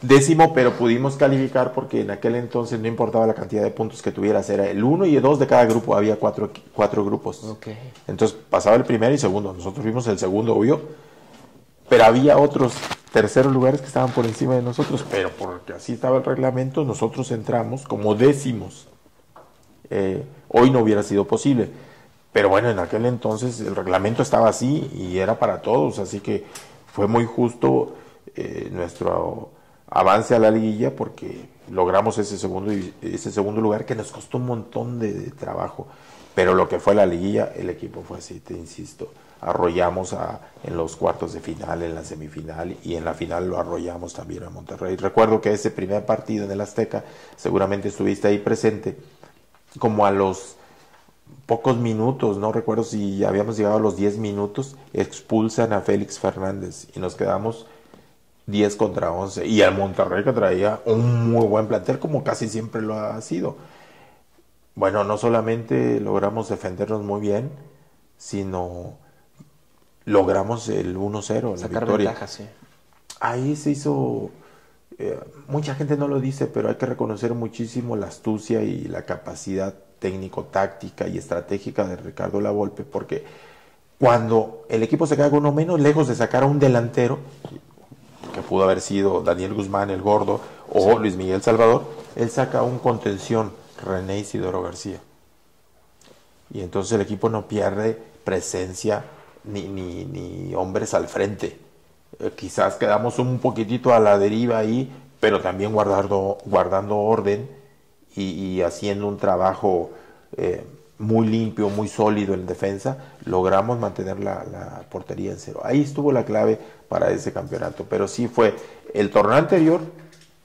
Décimo, pero pudimos calificar porque en aquel entonces no importaba la cantidad de puntos que tuvieras, era el 1 y el 2 de cada grupo, había cuatro grupos. Okay. Entonces pasaba el primero y segundo, nosotros fuimos el segundo, obvio, pero había otros terceros lugares que estaban por encima de nosotros, pero porque así estaba el reglamento, nosotros entramos como décimos. Hoy no hubiera sido posible, pero bueno, en aquel entonces el reglamento estaba así y era para todos, así que fue muy justo nuestro avance a la liguilla porque logramos ese segundo lugar que nos costó un montón de trabajo, pero lo que fue la liguilla, el equipo fue así, te insisto, arrollamos en los cuartos de final, en la semifinal y en la final lo arrollamos también a Monterrey. Recuerdo que ese primer partido en el Azteca, seguramente estuviste ahí presente, como a los pocos minutos, no recuerdo si habíamos llegado a los 10 minutos, expulsan a Félix Fernández y nos quedamos 10 contra 11. Y el Monterrey, que traía un muy buen plantel, como casi siempre lo ha sido. Bueno, no solamente logramos defendernos muy bien, sino logramos el 1-0, la sacar victoria. Ventaja, sí. Ahí se hizo... mucha gente no lo dice, pero hay que reconocer muchísimo la astucia y la capacidad técnico-táctica y estratégica de Ricardo Lavolpe, porque cuando el equipo se queda con uno menos, lejos de sacar a un delantero, que pudo haber sido Daniel Guzmán el Gordo o Luis Miguel Salvador, él saca un contención, René Isidoro García. Y entonces el equipo no pierde presencia ni hombres al frente. Quizás quedamos un poquitito a la deriva ahí, pero también guardando orden y haciendo un trabajo muy limpio, muy sólido en defensa, logramos mantener la portería en 0. Ahí estuvo la clave para ese campeonato, pero sí fue el torneo anterior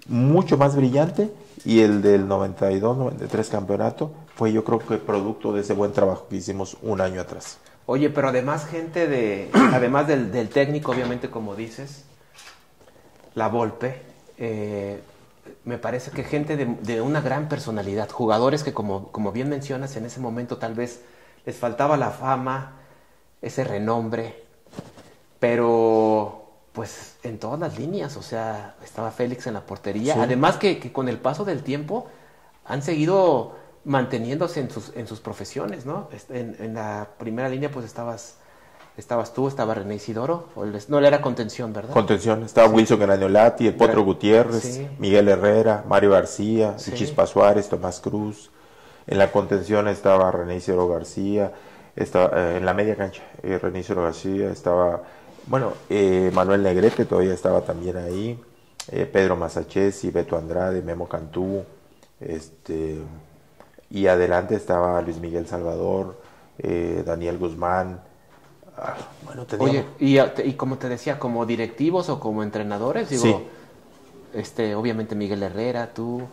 mucho más brillante y el del 92-93 campeonato fue, yo creo que producto de ese buen trabajo que hicimos un año atrás. Oye, pero además además del técnico, obviamente, como dices, Lavolpe, me parece que gente de una gran personalidad, jugadores que como bien mencionas, en ese momento tal vez les faltaba la fama, ese renombre, pero pues en todas las líneas, o sea, estaba Félix en la portería. Sí. Además que con el paso del tiempo han seguido manteniéndose en sus profesiones, ¿no? En la primera línea pues estabas tú, estaba René Isidoro, no, él era contención, ¿verdad? Contención, estaba Wilson Graniolati, el Potro Gutiérrez, Sí. Miguel Herrera, Mario García, Sí. Chispa Suárez, Tomás Cruz. En la contención estaba René Isidoro García, en la media cancha René Isidoro García, estaba, bueno, Manuel Negrete todavía estaba también ahí, Pedro Masachesi, Beto Andrade, Memo Cantú, y adelante estaba Luis Miguel Salvador, Daniel Guzmán. Bueno, teníamos... Oye, y como te decía, como directivos o como entrenadores, digo, Sí. Obviamente Miguel Herrera, tú,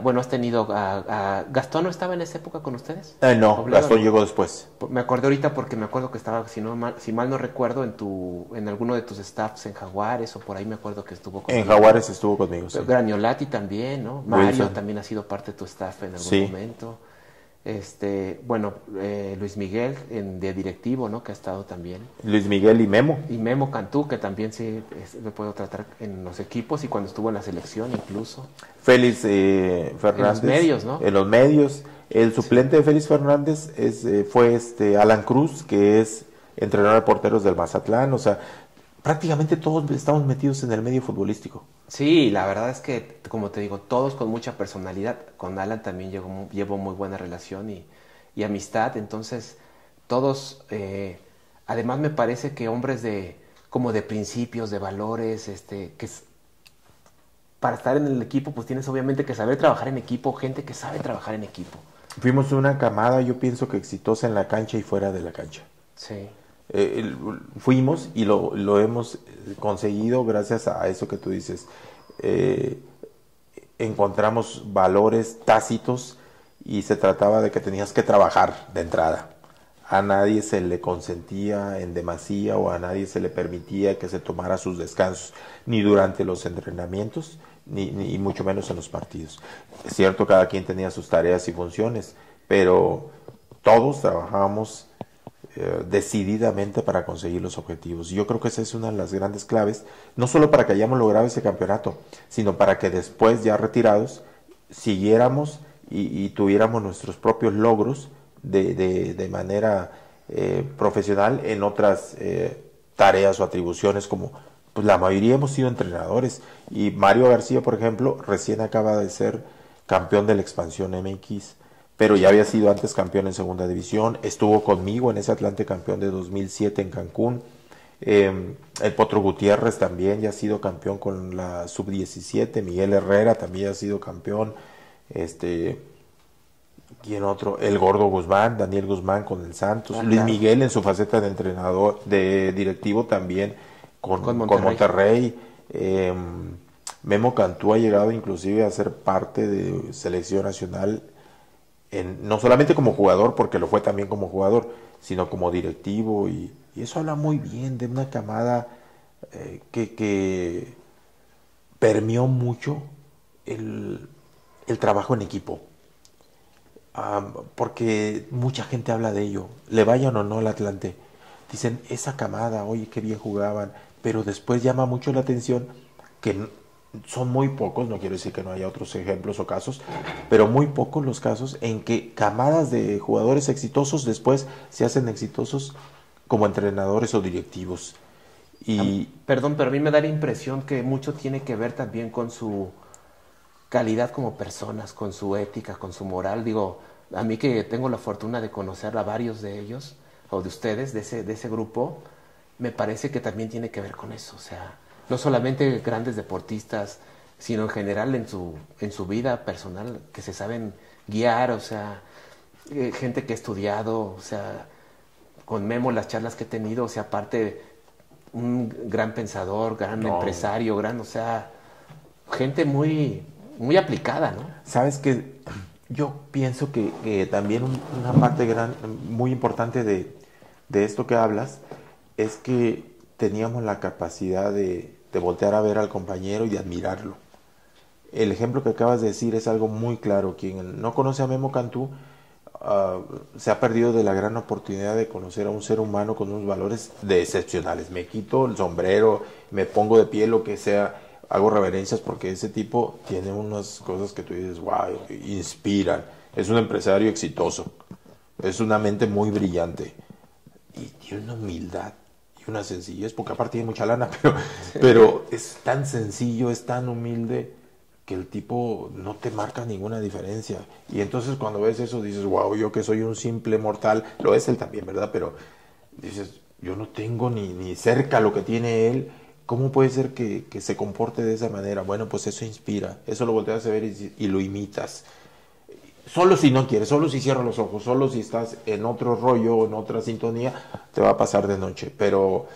bueno, has tenido ¿Gastón no estaba en esa época con ustedes? No, Robledo, Gastón ¿no? llegó después. Me acordé ahorita porque me acuerdo que estaba, si mal no recuerdo, en alguno de tus staffs en Jaguares o por ahí me acuerdo que estuvo En contigo. Jaguares estuvo conmigo, sí. Graniolati también, ¿no? Mario Wilson. también ha sido parte de tu staff en algún Sí. momento. Bueno, Luis Miguel de directivo, ¿no? Que ha estado también. Luis Miguel y Memo. Y Memo Cantú, que también sí lo puedo tratar en los equipos y cuando estuvo en la selección incluso. Félix Fernández. En los medios, ¿no? En los medios. El suplente de Félix Fernández fue Alan Cruz, que es entrenador de porteros del Mazatlán. O sea, prácticamente todos estamos metidos en el medio futbolístico. Sí, la verdad es que, como te digo, todos con mucha personalidad. Con Alan también llevo muy buena relación y amistad. Entonces, todos, además me parece que hombres como de principios, de valores, para estar en el equipo, pues tienes obviamente que saber trabajar en equipo, gente que sabe trabajar en equipo. Fuimos una camada, yo pienso que exitosa en la cancha y fuera de la cancha. Sí. Fuimos y lo hemos conseguido gracias a eso que tú dices. Encontramos valores tácitos y se trataba de que tenías que trabajar de entrada. A nadie se le consentía en demasía o a nadie se le permitía que se tomara sus descansos, ni durante los entrenamientos, ni mucho menos en los partidos. Es cierto, cada quien tenía sus tareas y funciones, pero todos trabajábamos decididamente para conseguir los objetivos. Yo creo que esa es una de las grandes claves, no solo para que hayamos logrado ese campeonato, sino para que después, ya retirados, siguiéramos y tuviéramos nuestros propios logros de manera profesional en otras tareas o atribuciones, como pues la mayoría hemos sido entrenadores, y Mario García, por ejemplo, recién acaba de ser campeón de la expansión MX, pero ya había sido antes campeón en segunda división, estuvo conmigo en ese Atlante campeón de 2007 en Cancún. El Potro Gutiérrez también ya ha sido campeón con la sub-17, Miguel Herrera también ha sido campeón, ¿quién otro? El Gordo Guzmán, Daniel Guzmán con el Santos, Luis Claro. Miguel en su faceta de entrenador, de directivo también con Monterrey. Memo Cantú ha llegado inclusive a ser parte de selección nacional, no solamente como jugador, porque lo fue también como jugador, sino como directivo, y eso habla muy bien de una camada que permeó mucho el trabajo en equipo. Porque mucha gente habla de ello, le vayan o no al Atlante, dicen, esa camada, oye, qué bien jugaban, pero después llama mucho la atención que son muy pocos, no quiero decir que no haya otros ejemplos o casos, pero muy pocos los casos en que camadas de jugadores exitosos después se hacen exitosos como entrenadores o directivos. Perdón, pero a mí me da la impresión que mucho tiene que ver también con su calidad como personas, con su ética, con su moral. Digo, a mí que tengo la fortuna de conocer a varios de ellos, o de ustedes, de ese grupo, me parece que también tiene que ver con eso. O sea, no solamente grandes deportistas, sino en general en su vida personal, que se saben guiar, o sea, gente que ha estudiado, o sea, con Memo las charlas que he tenido, o sea, aparte un gran pensador, gran empresario, o sea, gente muy, muy aplicada, ¿no? Sabes que yo pienso que también una parte muy importante de esto que hablas es que teníamos la capacidad de voltear a ver al compañero y de admirarlo. El ejemplo que acabas de decir es algo muy claro. Quien no conoce a Memo Cantú, se ha perdido de la gran oportunidad de conocer a un ser humano con unos valores de excepcionales. Me quito el sombrero, me pongo de pie, lo que sea, hago reverencias porque ese tipo tiene unas cosas que tú dices, wow, inspiran. Es un empresario exitoso, es una mente muy brillante y tiene una humildad y una sencillez, porque aparte tiene mucha lana, pero es tan sencillo, es tan humilde que el tipo no te marca ninguna diferencia. Y entonces cuando ves eso dices, wow, yo que soy un simple mortal, lo es él también, ¿verdad? Pero dices, yo no tengo ni cerca lo que tiene él. ¿Cómo puede ser que se comporte de esa manera? Bueno, pues eso inspira, eso lo volteas a ver y lo imitas. Solo si no quieres, solo si cierras los ojos, solo si estás en otro rollo, en otra sintonía, te va a pasar de noche. Pero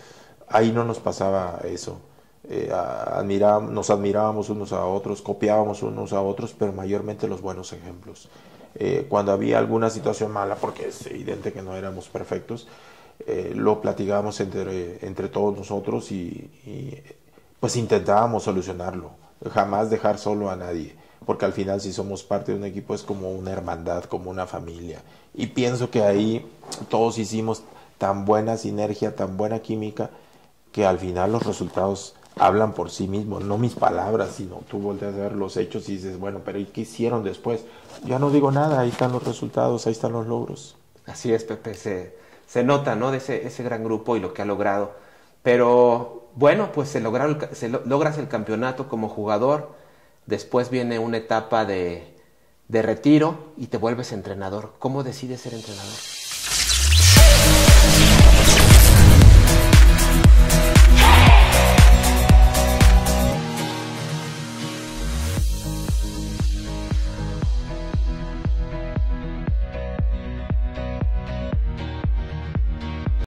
ahí no nos pasaba eso. Nos admirábamos unos a otros, copiábamos unos a otros, pero mayormente los buenos ejemplos. Cuando había alguna situación mala, porque es evidente que no éramos perfectos, lo platicábamos entre todos nosotros y pues intentábamos solucionarlo, jamás dejar solo a nadie, porque al final si somos parte de un equipo es como una hermandad, como una familia. Y pienso que ahí todos hicimos tan buena sinergia, tan buena química, que al final los resultados hablan por sí mismos, no mis palabras, sino tú volteas a ver los hechos y dices, bueno, pero ¿y qué hicieron después? Ya no digo nada, ahí están los resultados, ahí están los logros. Así es, Pepe, se nota, ¿no? De ese gran grupo y lo que ha logrado. Pero bueno, pues logras el campeonato como jugador, después viene una etapa de retiro y te vuelves entrenador. ¿Cómo decides ser entrenador?